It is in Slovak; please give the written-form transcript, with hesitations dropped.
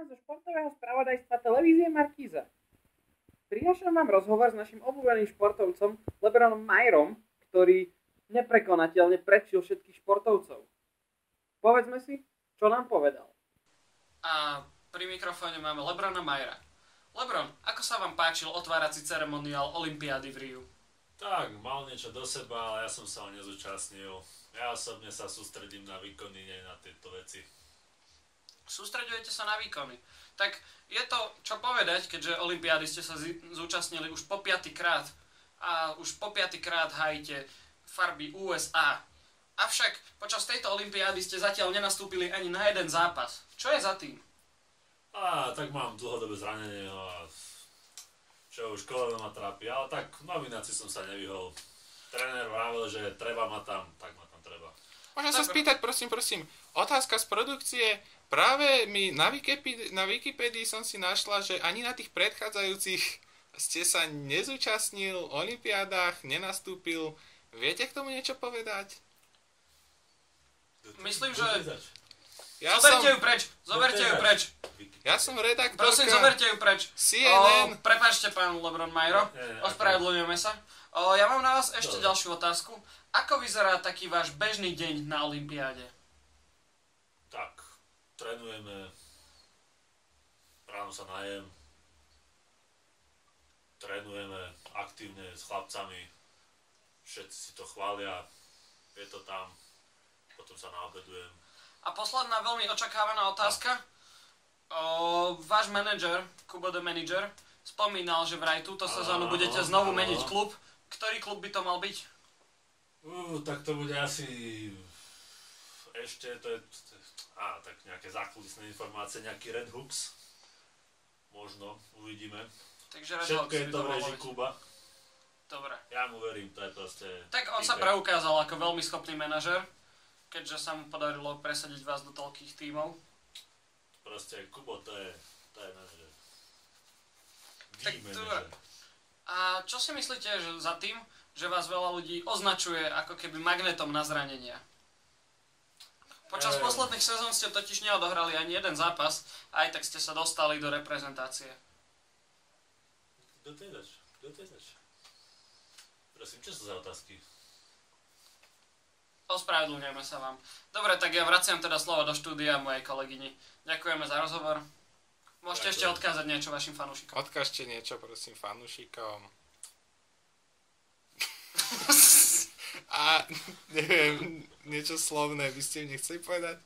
Štefan zo športového spravodajstva televízie Markíza. Prinášam vám rozhovor s našim obľúbeným športovcom LeBronom Mayerom, ktorý neprekonateľne predčil všetkých športovcov. Povedzme si, čo nám povedal. A pri mikrofóne máme LeBrona Mayera. LeBron, ako sa vám páčil otvárací ceremoniál olympiády v Riu? Tak, mal niečo do seba, ale ja som sa ho nezúčastnil. Ja osobne sa sústredím na výkony, nie na tieto veci. Sústreďujete sa na výkony. Tak je to čo povedať, keďže olympiády ste sa zúčastnili už po 5. krát a už po 5. krát hájite farby USA. Avšak počas tejto olympiády ste zatiaľ nenastúpili ani na jeden zápas. Čo je za tým? Tak mám dlhodobé zranenie, a čo už koleno ma trápi, ale tak nominácii som sa nevyhol. Tréner vravil, že treba ma tam, tak ma tam treba. Môžem sa spýtať, prosím, otázka z produkcie. Práve mi na Wikipedii som si našla, že ani na tých predchádzajúcich ste sa nezúčastnil, v olympiádach nenastúpil. Viete k tomu niečo povedať? Myslím, že... Zoberte ju preč. Ja som redaktorka. Prosím, zoberte ju preč. CNN. Prepáčte, pán LeBron Mayer, ospravedlňujeme sa. Ja mám na vás ešte ďalšiu otázku. Ako vyzerá taký váš bežný deň na olympiáde? Tak, trénujeme, ráno sa najem, trénujeme aktívne s chlapcami, všetci si to chvália, je to tam, potom sa naobedujem. A posledná veľmi očakávaná otázka. Váš manažer, Kubo the Manager, spomínal, že vraj túto sezónu budete znovu meniť klub. Ktorý klub by to mal byť? Tak to bude asi... Ešte to je... tak nejaké zákulisné informácie, nejaký Red Hawks. Možno, uvidíme. Takže Red všetko Hawks je to v režii Kuba. Dobre. Ja mu verím, to je proste... Tak on sa preukázal ako veľmi schopný manažer, keďže sa mu podarilo presadiť vás do toľkých tímov. Proste Kubo, to je manažer. Tak dobre. A čo si myslíte že za tým, že vás veľa ľudí označuje ako keby magnetom na zranenia? Počas posledných sezón ste totiž neodohrali ani jeden zápas, a aj tak ste sa dostali do reprezentácie. Kto to je zač? Prosím, čo sú za otázky? Ospravedlňujeme sa vám. Dobre, tak ja vraciam teda slovo do štúdia mojej kolegyni. Ďakujeme za rozhovor. Môžete ešte odkázať niečo vašim fanúšikom. Odkážte niečo, prosím, fanúšikom. A neviem, niečo slovné by ste mi nechceli povedať?